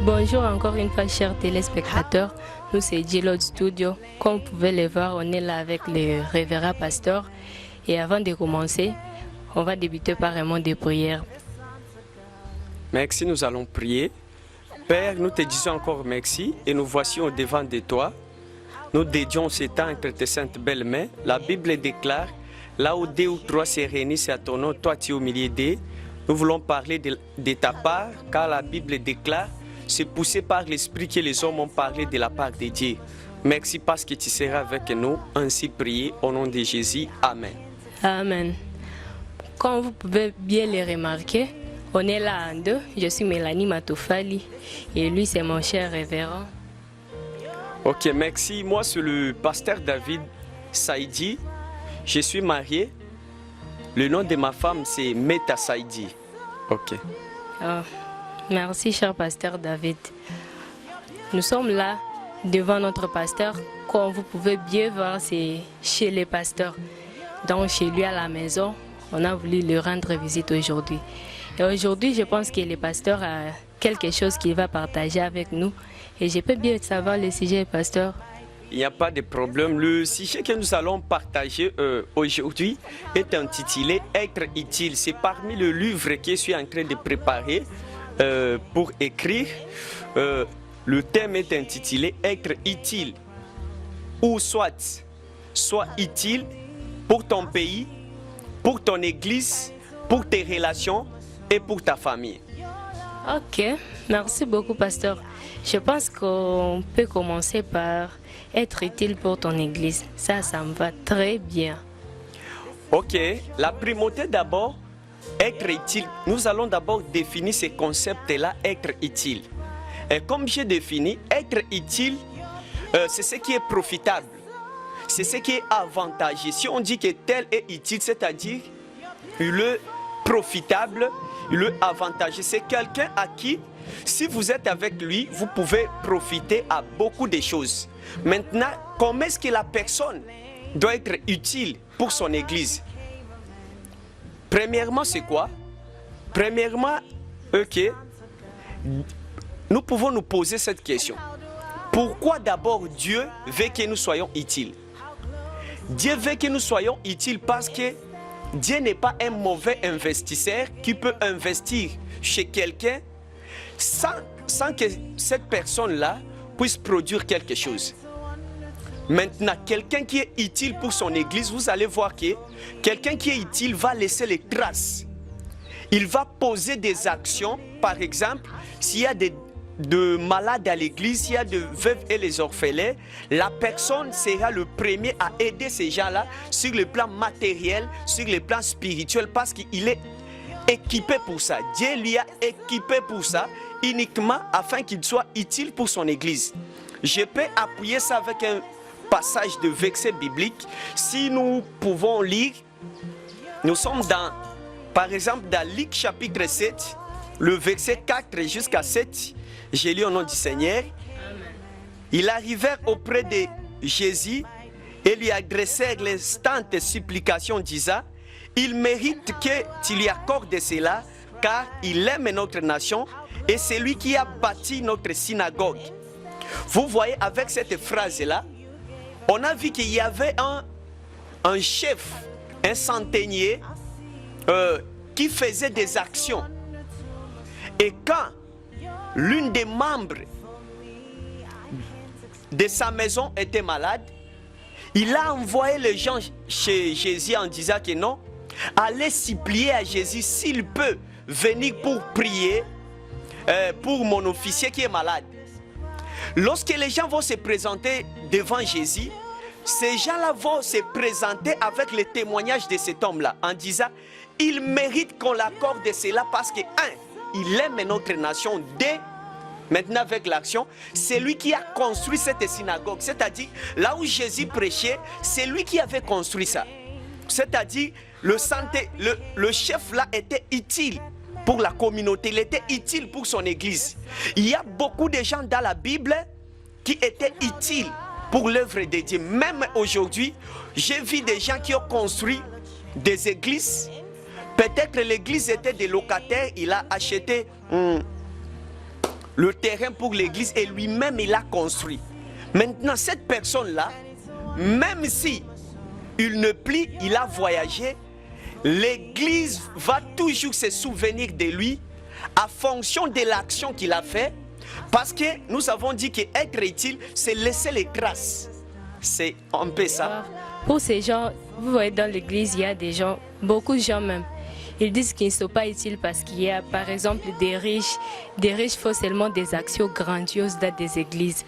Bonjour encore une fois, chers téléspectateurs. Nous, c'est G-Lord Studio. Comme vous pouvez le voir, on est là avec le révérend pasteur. Et avant de commencer, on va débuter par un mot de prière. Merci, nous allons prier. Père, nous te disons encore merci et nous voici au devant de toi. Nous dédions ce temps entre tes saintes belles mains. La Bible déclare, là où 2 ou 3 se réunissent à ton nom, toi tu es au milieu d'eux. Nous voulons parler de ta part, car la Bible déclare, c'est poussé par l'Esprit que les hommes ont parlé de la part de Dieu. Merci parce que tu seras avec nous. Ainsi prié au nom de Jésus. Amen. Amen. Comme vous pouvez bien le remarquer, on est là en deux. Je suis Mélanie Matoufali et lui c'est mon cher révérend. Ok, merci. Moi c'est le pasteur David Saïdi. Je suis marié. Le nom de ma femme c'est Meta Saïdi. Ok. Oh, merci cher pasteur David. Nous sommes là devant notre pasteur. Comme vous pouvez bien voir, c'est chez les pasteurs. Donc chez lui à la maison, on a voulu lui rendre visite aujourd'hui. Et aujourd'hui, je pense que le pasteur a quelque chose qu'il va partager avec nous. Et je peux bien savoir le sujet, pasteur. Il n'y a pas de problème. Le sujet que nous allons partager aujourd'hui est intitulé « Être utile ». C'est parmi le livre que je suis en train de préparer pour écrire. Le thème est intitulé « Être utile » ou soit utile pour ton pays, pour ton église, pour tes relations et pour ta famille. Ok, merci beaucoup, pasteur. Je pense qu'on peut commencer par être utile pour ton église. Ça me va très bien. Ok, la primauté d'abord, être utile. Nous allons d'abord définir ce concept-là, être utile. Et comme j'ai défini, être utile, c'est ce qui est profitable. C'est ce qui est avantageux. Si on dit que tel est utile, c'est-à-dire il est profitable, il est avantageux. C'est quelqu'un à qui, si vous êtes avec lui, vous pouvez profiter à beaucoup de choses. Maintenant, comment est-ce que la personne doit être utile pour son église? Premièrement, c'est quoi? Premièrement, ok, nous pouvons nous poser cette question. Pourquoi d'abord Dieu veut que nous soyons utiles? Dieu veut que nous soyons utiles parce que Dieu n'est pas un mauvais investisseur qui peut investir chez quelqu'un sans que cette personne-là puisse produire quelque chose. Maintenant, quelqu'un qui est utile pour son église, vous allez voir que quelqu'un qui est utile va laisser les traces. Il va poser des actions, par exemple, s'il y a de malades à l'église, s'il y a de veuves et les orphelins, la personne sera le premier à aider ces gens-là sur le plan matériel, sur le plan spirituel, parce qu'il est équipé pour ça. Dieu lui a équipé pour ça, uniquement afin qu'il soit utile pour son église. Je peux appuyer ça avec un passage de verset biblique. Si nous pouvons lire, nous sommes par exemple, dans Luc chapitre 7, le verset 4 jusqu'à 7. J'ai lu au nom du Seigneur. Ils arrivèrent auprès de Jésus et lui adressèrent l'instante supplication disant, il mérite que tu lui accordes cela, car il aime notre nation et c'est lui qui a bâti notre synagogue. Vous voyez, avec cette phrase-là, on a vu qu'il y avait un chef, un centenier, qui faisait des actions. Et quand l'une des membres de sa maison était malade, il a envoyé les gens chez Jésus en disant que non, allez supplier à Jésus s'il peut venir pour prier pour mon officier qui est malade. Lorsque les gens vont se présenter devant Jésus, ces gens-là vont se présenter avec le témoignage de cet homme-là en disant, il mérite qu'on l'accorde cela parce que, il aime notre nation. Maintenant avec l'action, c'est lui qui a construit cette synagogue. C'est-à-dire, là où Jésus prêchait, c'est lui qui avait construit ça. C'est-à-dire, le chef là était utile pour la communauté, il était utile pour son église. Il y a beaucoup de gens dans la Bible qui étaient utiles pour l'œuvre de Dieu. Même aujourd'hui, j'ai vu des gens qui ont construit des églises. Peut-être l'église était des locataires, il a acheté le terrain pour l'église et lui-même il a construit. Maintenant, cette personne-là, même si il ne plie, il a voyagé, l'église va toujours se souvenir de lui en fonction de l'action qu'il a fait. Parce que nous avons dit qu'être utile, c'est laisser les traces. C'est un peu ça. Pour ces gens, vous voyez dans l'église, il y a des gens, beaucoup de gens même, ils disent qu'ils ne sont pas utiles parce qu'il y a par exemple des riches font seulement des actions grandioses dans des églises.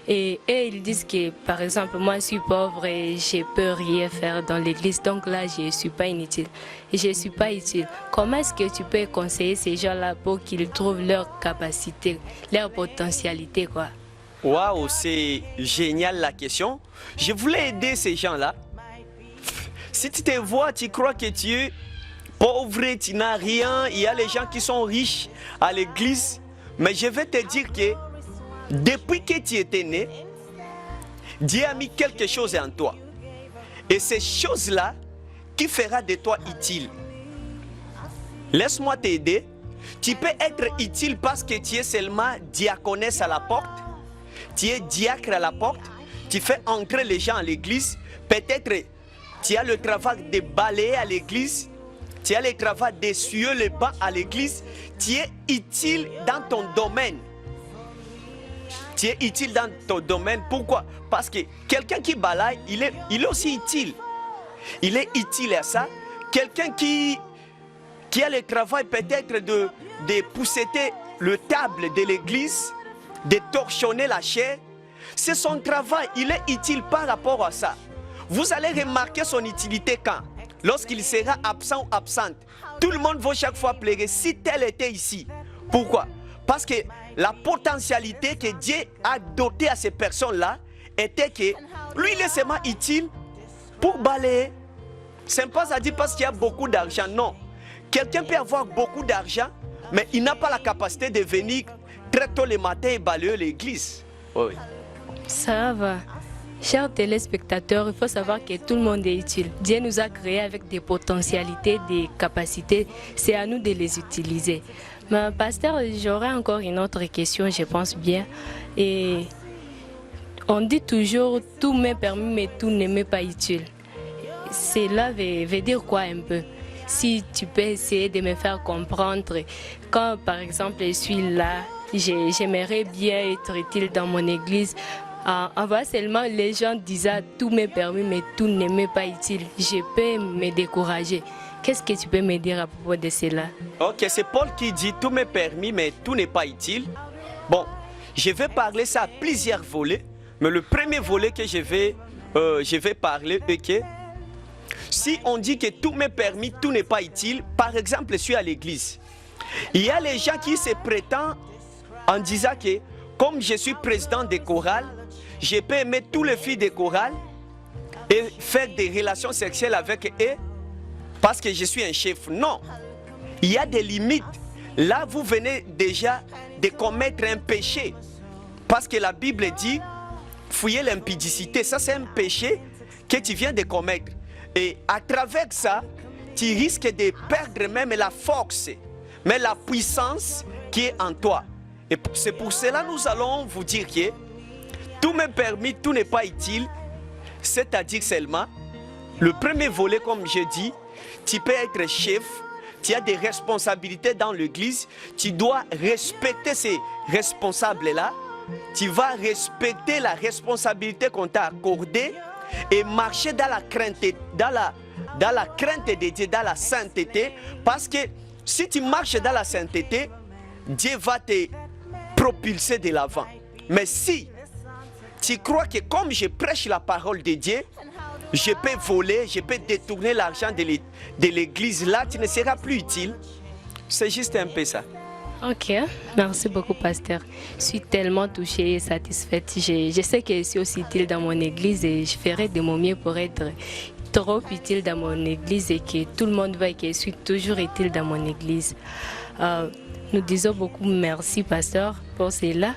Et ils disent que par exemple, moi je suis pauvre et je peux rien faire dans l'église, donc là je ne suis pas inutile. Je ne suis pas utile. Comment est-ce que tu peux conseiller ces gens-là pour qu'ils trouvent leur capacité, leur potentialité, quoi? Waouh, c'est génial la question. Je voulais aider ces gens-là. Si tu te vois, tu crois que tu es pauvre, tu n'as rien. Il y a les gens qui sont riches à l'église. Mais je vais te dire que depuis que tu étais né, Dieu a mis quelque chose en toi. Et ces choses-là qui fera de toi utile. Laisse-moi t'aider. Tu peux être utile parce que tu es seulement diaconesse à la porte. Tu es diacre à la porte. Tu fais entrer les gens à l'église. Peut-être tu as le travail de balayer à l'église. Tu as le travail d'essuyer les bancs à l'église. Tu es utile dans ton domaine. Tu es utile dans ton domaine. Pourquoi? Parce que quelqu'un qui balaye, il est aussi utile. Il est utile à ça. Quelqu'un qui a le travail peut-être de pousseter le table de l'église, de torchonner la chair, c'est son travail. Il est utile par rapport à ça. Vous allez remarquer son utilité quand? Lorsqu'il sera absent ou absente. Tout le monde va chaque fois pleurer si tel était ici. Pourquoi? Parce que la potentialité que Dieu a dotée à ces personnes-là était que lui, il est seulement utile pour balayer. Ce n'est pas à dire parce qu'il y a beaucoup d'argent. Non. Quelqu'un peut avoir beaucoup d'argent, mais il n'a pas la capacité de venir très tôt le matin et balayer l'église. Oui. Ça va. Chers téléspectateurs, il faut savoir que tout le monde est utile. Dieu nous a créés avec des potentialités, des capacités. C'est à nous de les utiliser. Mais pasteur, j'aurais encore une autre question, je pense bien. Et on dit toujours tout m'est permis, mais tout ne m'est pas utile. Cela veut dire quoi un peu? Si tu peux essayer de me faire comprendre, quand par exemple je suis là, j'aimerais bien être utile dans mon église. En voit seulement les gens disaient tout m'est permis mais tout ne m'est pas utile. Je peux me décourager. Qu'est-ce que tu peux me dire à propos de cela? Ok, c'est Paul qui dit tout m'est permis mais tout n'est pas utile. Bon, je vais parler ça à plusieurs volets. Mais le premier volet que je vais parler, ok. Si on dit que tout m'est permis, tout n'est pas utile, par exemple, je suis à l'église. Il y a les gens qui se prétendent en disant que comme je suis président des chorales, je peux aimer tous les filles des chorales et faire des relations sexuelles avec eux parce que je suis un chef. Non, il y a des limites. Là, vous venez déjà de commettre un péché parce que la Bible dit fouiller l'impudicité. Ça, c'est un péché que tu viens de commettre. Et à travers ça, tu risques de perdre même la force, mais la puissance qui est en toi. Et c'est pour cela que nous allons vous dire que tout m'est permis, tout n'est pas utile. C'est-à-dire seulement, le premier volet, comme je dis, tu peux être chef, tu as des responsabilités dans l'église, tu dois respecter ces responsables-là, tu vas respecter la responsabilité qu'on t'a accordée et marcher dans la crainte, dans la crainte de Dieu, dans la sainteté, parce que si tu marches dans la sainteté, Dieu va te propulser de l'avant. Mais si tu crois que comme je prêche la parole de Dieu, je peux voler, je peux détourner l'argent de l'église, là tu ne seras plus utile. C'est juste un peu ça. Ok, merci beaucoup pasteur. Je suis tellement touchée et satisfaite. Je sais que je suis aussi utile dans mon église et je ferai de mon mieux pour être trop utile dans mon église et que tout le monde voit que je suis toujours utile dans mon église. Nous disons beaucoup merci pasteur pour cela.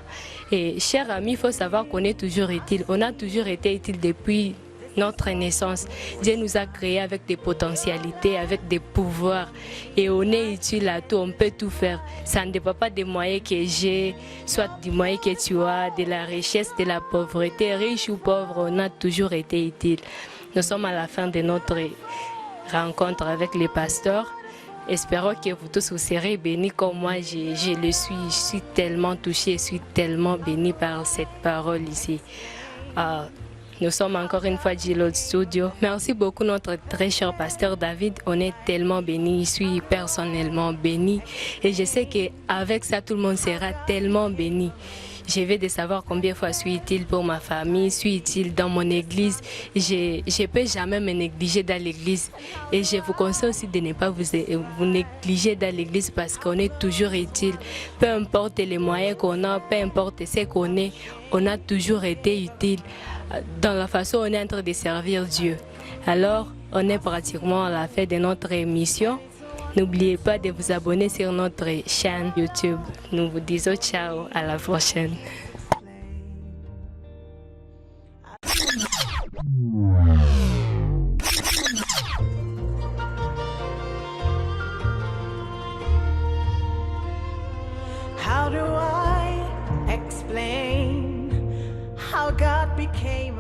Et chers amis, il faut savoir qu'on est toujours utile. On a toujours été utile depuis notre naissance. Dieu nous a créés avec des potentialités, avec des pouvoirs. Et on est utile à tout, on peut tout faire. Ça ne dépend pas des moyens que j'ai, soit des moyens que tu as, de la richesse, de la pauvreté. Riche ou pauvre, on a toujours été utile. Nous sommes à la fin de notre rencontre avec les pasteurs. Espérons que vous tous vous serez bénis comme moi, je le suis. Je suis tellement touchée, je suis tellement bénie par cette parole ici. Nous sommes encore une fois Gilo Studio. Merci beaucoup notre très cher pasteur David. On est tellement bénis. Je suis personnellement béni. Et je sais qu'avec ça, tout le monde sera tellement béni. Je vais de savoir combien de fois je suis utile pour ma famille, je suis utile dans mon église. Je ne peux jamais me négliger dans l'église. Et je vous conseille aussi de ne pas vous négliger dans l'église parce qu'on est toujours utile. Peu importe les moyens qu'on a, peu importe ce qu'on est, on a toujours été utile dans la façon dont on est en train de servir Dieu. Alors, on est pratiquement à la fin de notre émission. N'oubliez pas de vous abonner sur notre chaîne YouTube. Nous vous disons ciao, à la prochaine. How do I explain how God became